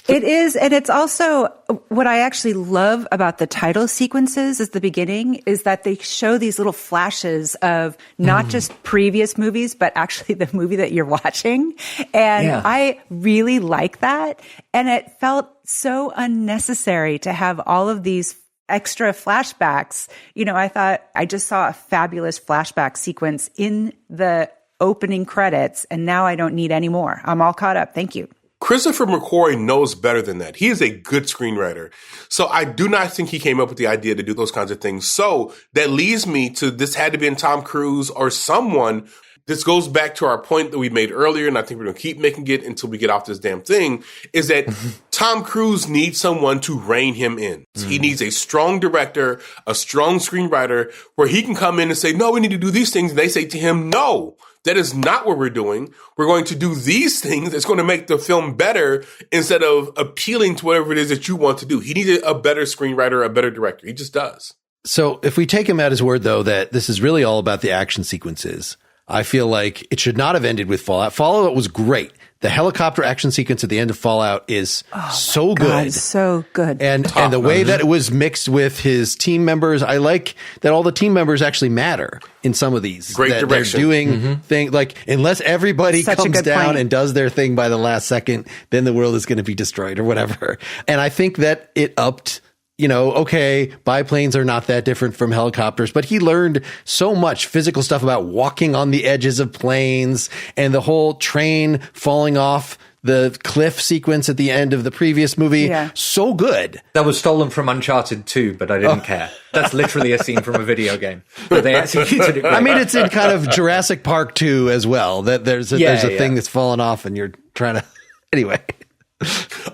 It is. And it's also what I actually love about the title sequences at the beginning is that they show these little flashes of not just previous movies, but actually the movie that you're watching. And I really like that. And it felt so unnecessary to have all of these extra flashbacks. I thought I just saw a fabulous flashback sequence in the opening credits, and now I don't need any more. I'm all caught up. Thank you. Christopher McQuarrie knows better than that. He is a good screenwriter. So I do not think he came up with the idea to do those kinds of things. So that leads me to this had to be in Tom Cruise or someone. This goes back to our point that we made earlier, and I think we're going to keep making it until we get off this damn thing, is that Tom Cruise needs someone to rein him in. He needs a strong director, a strong screenwriter, where he can come in and say, no, we need to do these things. And they say to him, no, that is not what we're doing. We're going to do these things. It's going to make the film better instead of appealing to whatever it is that you want to do. He needs a better screenwriter, a better director. He just does. So if we take him at his word, though, that this is really all about the action sequences, I feel like it should not have ended with Fallout. Fallout was great. The helicopter action sequence at the end of Fallout is so good. So good. And the way that it was mixed with his team members, I like that all the team members actually matter in some of these. Great that direction. They're doing things like, unless everybody comes down and does their thing by the last second, then the world is going to be destroyed or whatever. And I think that it upped, okay, biplanes are not that different from helicopters, but he learned so much physical stuff about walking on the edges of planes and the whole train falling off the cliff sequence at the end of the previous movie. Yeah. So good. That was stolen from Uncharted 2, but I didn't care. That's literally a scene from a video game. But they executed it great. I mean, it's in kind of Jurassic Park 2 as well, that there's a thing that's fallen off and you're trying to, anyway.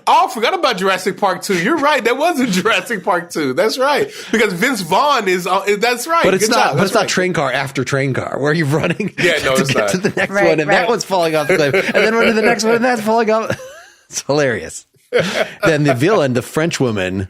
Oh, I forgot about Jurassic Park 2. You're right. That was in Jurassic Park 2. That's right. Because Vince Vaughn is, that's right. But it's Good not, job. but it's not train car after train car where you're running no, to get not. to the next one and that one's falling off the cliff. And then run to the next one and that's falling off. It's hilarious. Then the villain, the French woman,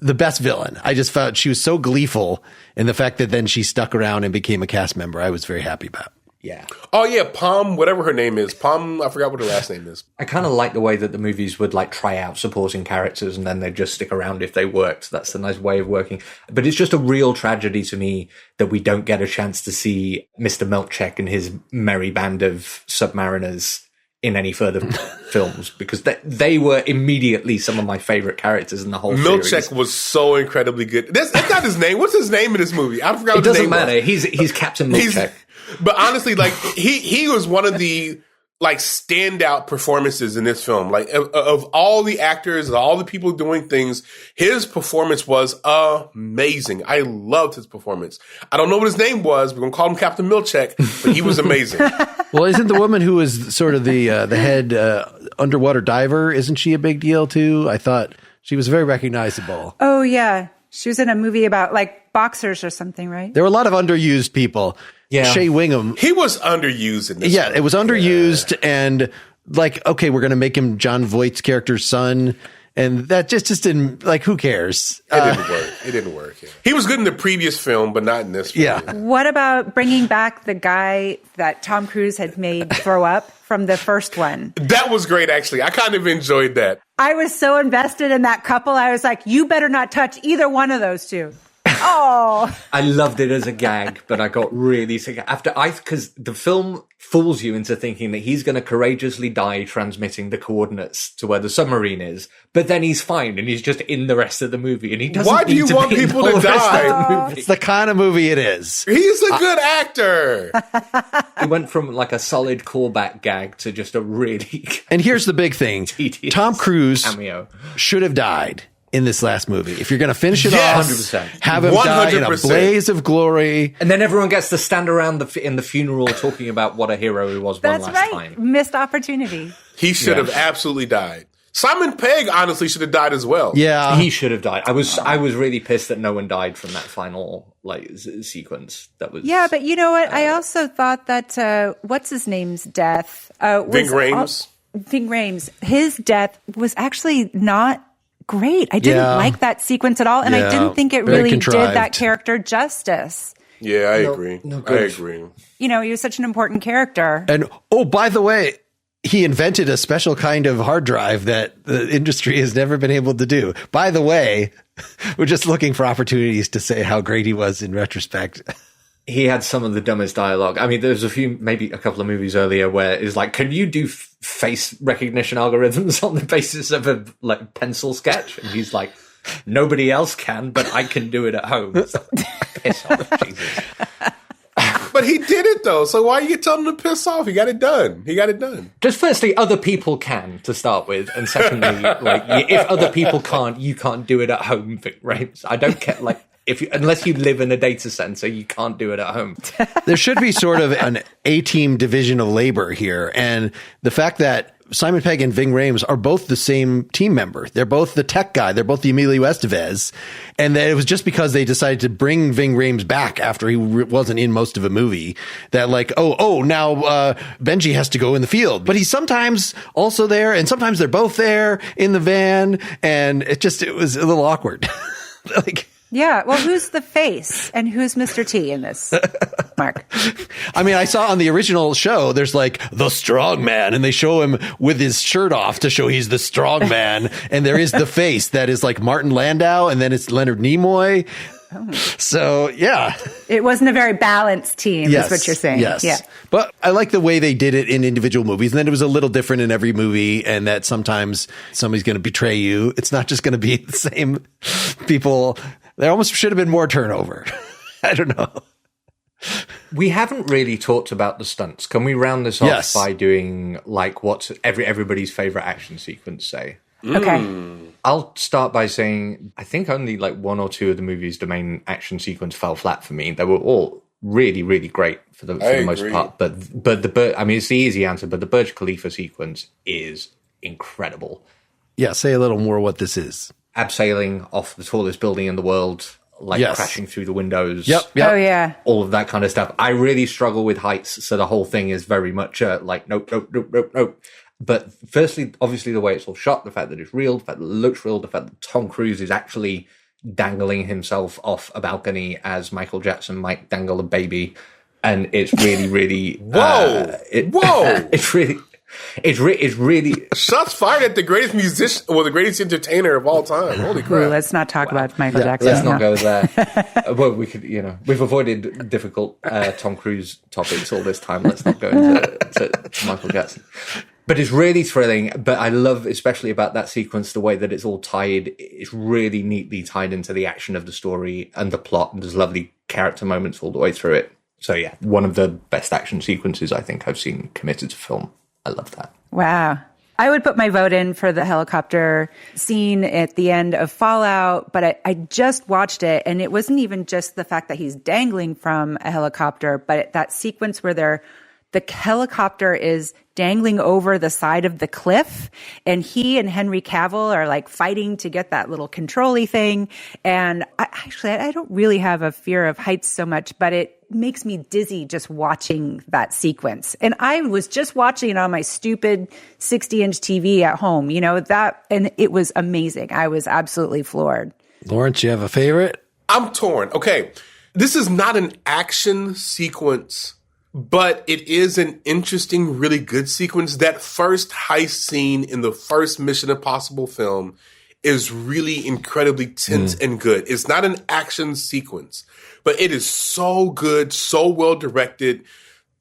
the best villain. I just felt she was so gleeful in the fact that then she stuck around and became a cast member. I was very happy about. Yeah. Oh, yeah. Palm, whatever her name is. Palm, I forgot what her last name is. I kind of like the way that the movies would try out supporting characters and then they'd just stick around if they worked. That's a nice way of working. But it's just a real tragedy to me that we don't get a chance to see Mr. Milkcheck and his merry band of submariners in any further films, because they were immediately some of my favorite characters in the whole series. Milkcheck was so incredibly good. That's not his name. What's his name in this movie? I forgot what his name was. It doesn't matter. He's Captain Milkcheck. But honestly, he was one of the standout performances in this film. Of all the actors, all the people doing things, his performance was amazing. I loved his performance. I don't know what his name was. We're gonna call him Captain Milkcheck, but he was amazing. Well, isn't the woman who was sort of the head underwater diver? Isn't she a big deal too? I thought she was very recognizable. Oh yeah, she was in a movie about boxers or something, right? There were a lot of underused people. Yeah. Shea Wingham. He was underused in this film. It was underused and okay, we're going to make him John Voight's character's son. And that just didn't, who cares? It didn't work. Yeah. He was good in the previous film, but not in this film. Yeah. What about bringing back the guy that Tom Cruise had made throw up from the first one? That was great, actually. I kind of enjoyed that. I was so invested in that couple. I was like, you better not touch either one of those two. Oh, I loved it as a gag, but I got really sick because the film fools you into thinking that he's going to courageously die transmitting the coordinates to where the submarine is, but then he's fine and he's just in the rest of the movie and he doesn't. Why do you want people to die? It's the kind of movie it is. He's a good actor. He went from a solid callback gag to just a really. And here's the big thing: Tom Cruise cameo should have died in this last movie. If you're going to finish it Yes. off, 100%. have him die in a 100%. blaze of glory. And then everyone gets to stand around in the funeral talking about what a hero he was that's one last right. time. Missed opportunity. He should have absolutely died. Simon Pegg honestly should have died as well. Yeah. He should have died. I was really pissed that no one died from that final sequence. That was Yeah, but you know what? I also thought that what's his name's death? Ving Rhames. Ving Rhames. His death was actually not great. I didn't like that sequence at all, and I didn't think it really did that character justice. Yeah, I agree. No I good. agree. He was such an important character. And by the way, he invented a special kind of hard drive that the industry has never been able to do. By the way, we're just looking for opportunities to say how great he was in retrospect. He had some of the dumbest dialogue. I mean, there's maybe a couple of movies earlier where it's can you do face recognition algorithms on the basis of a pencil sketch? And he's like, nobody else can, but I can do it at home. It's piss off, Jesus. but he did it though. So why are you telling him to piss off? He got it done. Just firstly, other people can to start with, and secondly, like if other people can't, you can't do it at home, right? I don't care. Like unless you live in a data center, you can't do it at home. There should be sort of an A-team division of labor here, and the fact that Simon Pegg and Ving Rhames are both the same team member. They're both the tech guy. They're both the Emilio Estevez. And that it was just because they decided to bring Ving Rhames back after he wasn't in most of a movie that like, now Benji has to go in the field. But he's sometimes also there, and sometimes they're both there in the van. And it was a little awkward. Like, yeah. Well, who's the face and who's Mr. T in this, Mark? I mean, I saw on the original show, there's like the strong man, and they show him with his shirt off to show he's the strong man. And there is the face that is like Martin Landau, and then it's Leonard Nimoy. Oh. So, yeah. It wasn't a very balanced team, is what you're saying. Yes. Yeah. But I like the way they did it in individual movies. And then it was a little different in every movie, and that sometimes somebody's going to betray you. It's not just going to be the same people. There almost should have been more turnover. I don't know. We haven't really talked about the stunts. Can we round this off by doing like what's everybody's favorite action sequence, say? Okay. I'll start by saying I think only like one or two of the movies, the main action sequence fell flat for me. They were all really, really great for the most part. But it's the easy answer, but the Burj Khalifa sequence is incredible. Yeah, say a little more what this is. Abseiling off the tallest building in the world, crashing through the windows. Yep. Oh, yeah. All of that kind of stuff. I really struggle with heights, so the whole thing is very much nope. But firstly, obviously, the way it's all shot, the fact that it's real, the fact that it looks real, the fact that Tom Cruise is actually dangling himself off a balcony as Michael Jackson might dangle a baby. And it's really, really... Whoa! It's really... Shots fired at the greatest musician, the greatest entertainer of all time. Holy crap. Ooh, let's not talk about Michael Jackson. Let's not go there. Well, we could, we've avoided difficult Tom Cruise topics all this time. Let's not go into Michael Jackson. But it's really thrilling. But I love, especially about that sequence, the way that it's all tied. It's really neatly tied into the action of the story and the plot. And there's lovely character moments all the way through it. So yeah, one of the best action sequences I think I've seen committed to film. I love that. Wow. I would put my vote in for the helicopter scene at the end of Fallout, but I just watched it, and it wasn't even just the fact that he's dangling from a helicopter, but that sequence where the helicopter is dangling over the side of the cliff, and he and Henry Cavill are like fighting to get that little control-y thing. And I don't really have a fear of heights so much, but it makes me dizzy just watching that sequence. And I was just watching it on my stupid 60-inch TV at home, and it was amazing. I was absolutely floored. Lawrence, you have a favorite? I'm torn. Okay. This is not an action sequence, but it is an interesting, really good sequence. That first heist scene in the first Mission Impossible film is really incredibly tense and good. It's not an action sequence, but it is so good, so well directed.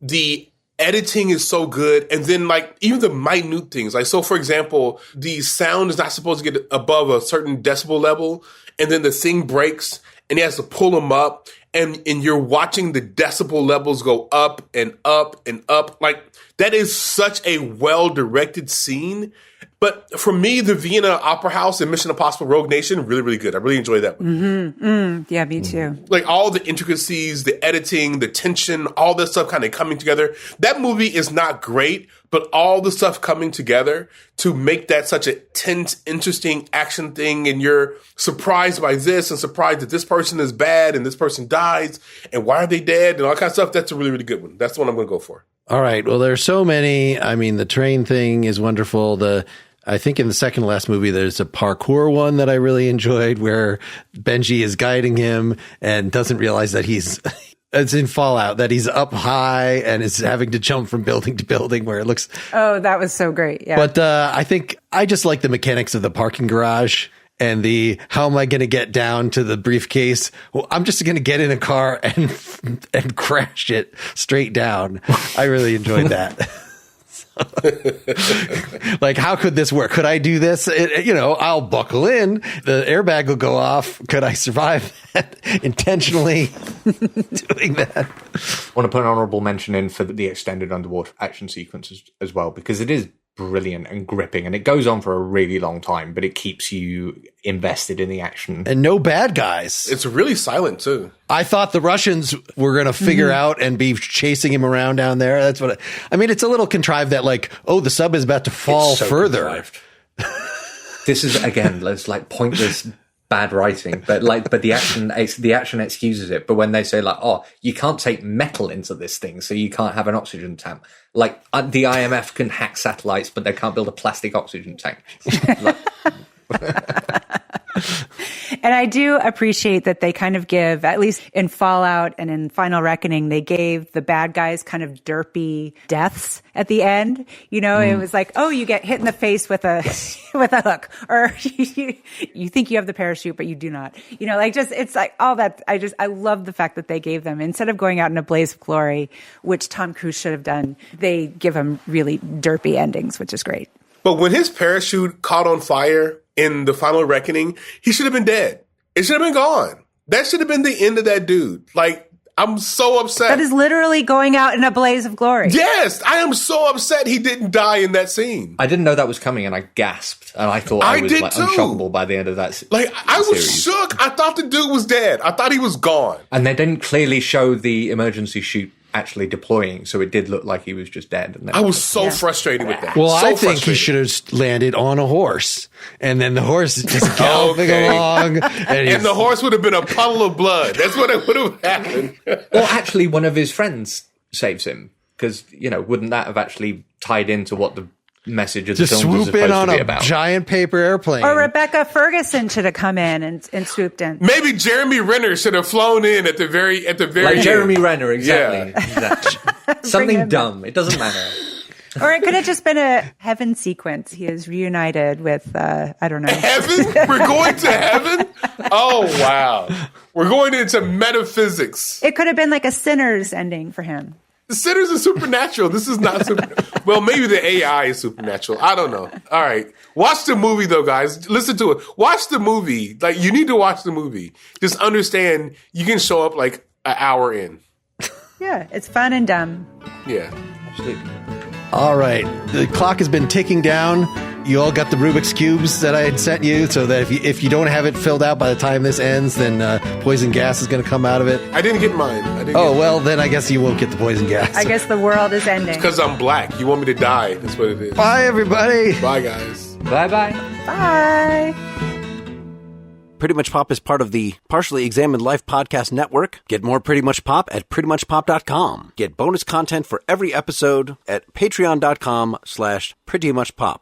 The editing is so good. And then like even the minute things, like, so for example, the sound is not supposed to get above a certain decibel level. And then the thing breaks and he has to pull them up. And you're watching the decibel levels go up and up and up. Like, that is such a well-directed scene. But for me, the Vienna Opera House and Mission Impossible Rogue Nation, really, really good. I really enjoyed that one. Yeah, me too. Like, all the intricacies, the editing, the tension, all this stuff kind of coming together. That movie is not great, but all the stuff coming together to make that such a tense, interesting action thing, and you're surprised by this and surprised that this person is bad and this person dies, and why are they dead, and all kind of stuff. That's a really, really good one. That's the one I'm going to go for. All right. Well, there's so many. I mean, the train thing is wonderful. I think in the second to last movie, there's a parkour one that I really enjoyed where Benji is guiding him and doesn't realize that it's in Fallout, that he's up high and is having to jump from building to building where it looks. Oh, that was so great. Yeah. But I think I just like the mechanics of the parking garage and how am I going to get down to the briefcase? Well, I'm just going to get in a car and crash it straight down. I really enjoyed that. Like, how could this work? Could I do this? I'll buckle in. The airbag will go off. Could I survive that intentionally doing that? I want to put an honorable mention in for the extended underwater action sequences as well, because it is brilliant and gripping, and it goes on for a really long time, but it keeps you invested in the action. And no bad guys. It's really silent too. I thought the Russians were going to figure out and be chasing him around down there. That's what I mean. It's a little contrived that the sub is about to fall further. This is, again, it's like pointless bad writing, but the action excuses it. But when they say you can't take metal into this thing, so you can't have an oxygen tank. Like, the IMF can hack satellites, but they can't build a plastic oxygen tank. And I do appreciate that they kind of give, at least in Fallout and in Final Reckoning, they gave the bad guys kind of derpy deaths at the end. It was like, you get hit in the face with a hook, or you think you have the parachute, but you do not. It's like all that. I love the fact that they gave them, instead of going out in a blaze of glory, which Tom Cruise should have done, they give them really derpy endings, which is great. But when his parachute caught on fire in the Final Reckoning, he should have been dead. It should have been gone. That should have been the end of that dude. Like, I'm so upset. That is literally going out in a blaze of glory. Yes, I am so upset he didn't die in that scene. I didn't know that was coming, and I gasped, and I thought I was unshockable by the end of that series. I was shook. I thought the dude was dead. I thought he was gone. And they didn't clearly show the emergency chute actually deploying, so it did look like he was just dead. And I was so frustrated with that. Well, I think he should have landed on a horse, and then the horse is just galloping along. And the horse would have been a puddle of blood. That's what it would have happened. Or actually, one of his friends saves him, because, wouldn't that have actually tied into what the message of the film was supposed to be about? Swoop in on a giant paper airplane. Or Rebecca Ferguson should have come in and swooped in. Maybe Jeremy Renner should have flown in at the very like end. Jeremy Renner, exactly. Yeah. Exactly. Something dumb. It doesn't matter. Or it could have just been a heaven sequence. He is reunited with, I don't know. Heaven? We're going to heaven? Oh, wow. We're going into metaphysics. It could have been like a Sinners ending for him. The Sinners is supernatural. This is not supernatural. Well, maybe the AI is supernatural. I don't know. All right. Watch the movie, though, guys. Listen to it. Watch the movie. Like, you need to watch the movie. Just understand you can show up like an hour in. Yeah, it's fun and dumb. Yeah. Absolutely. All right. The clock has been ticking down. You all got the Rubik's Cubes that I had sent you, so that if you don't have it filled out by the time this ends, then poison gas is going to come out of it. I didn't get mine. Then I guess you won't get the poison gas. I guess the world is ending. It's because I'm black. You want me to die. That's what it is. Bye, everybody. Bye, guys. Bye-bye. Bye. Pretty Much Pop is part of the Partially Examined Life podcast network. Get more Pretty Much Pop at prettymuchpop.com. Get bonus content for every episode at patreon.com/prettymuchpop.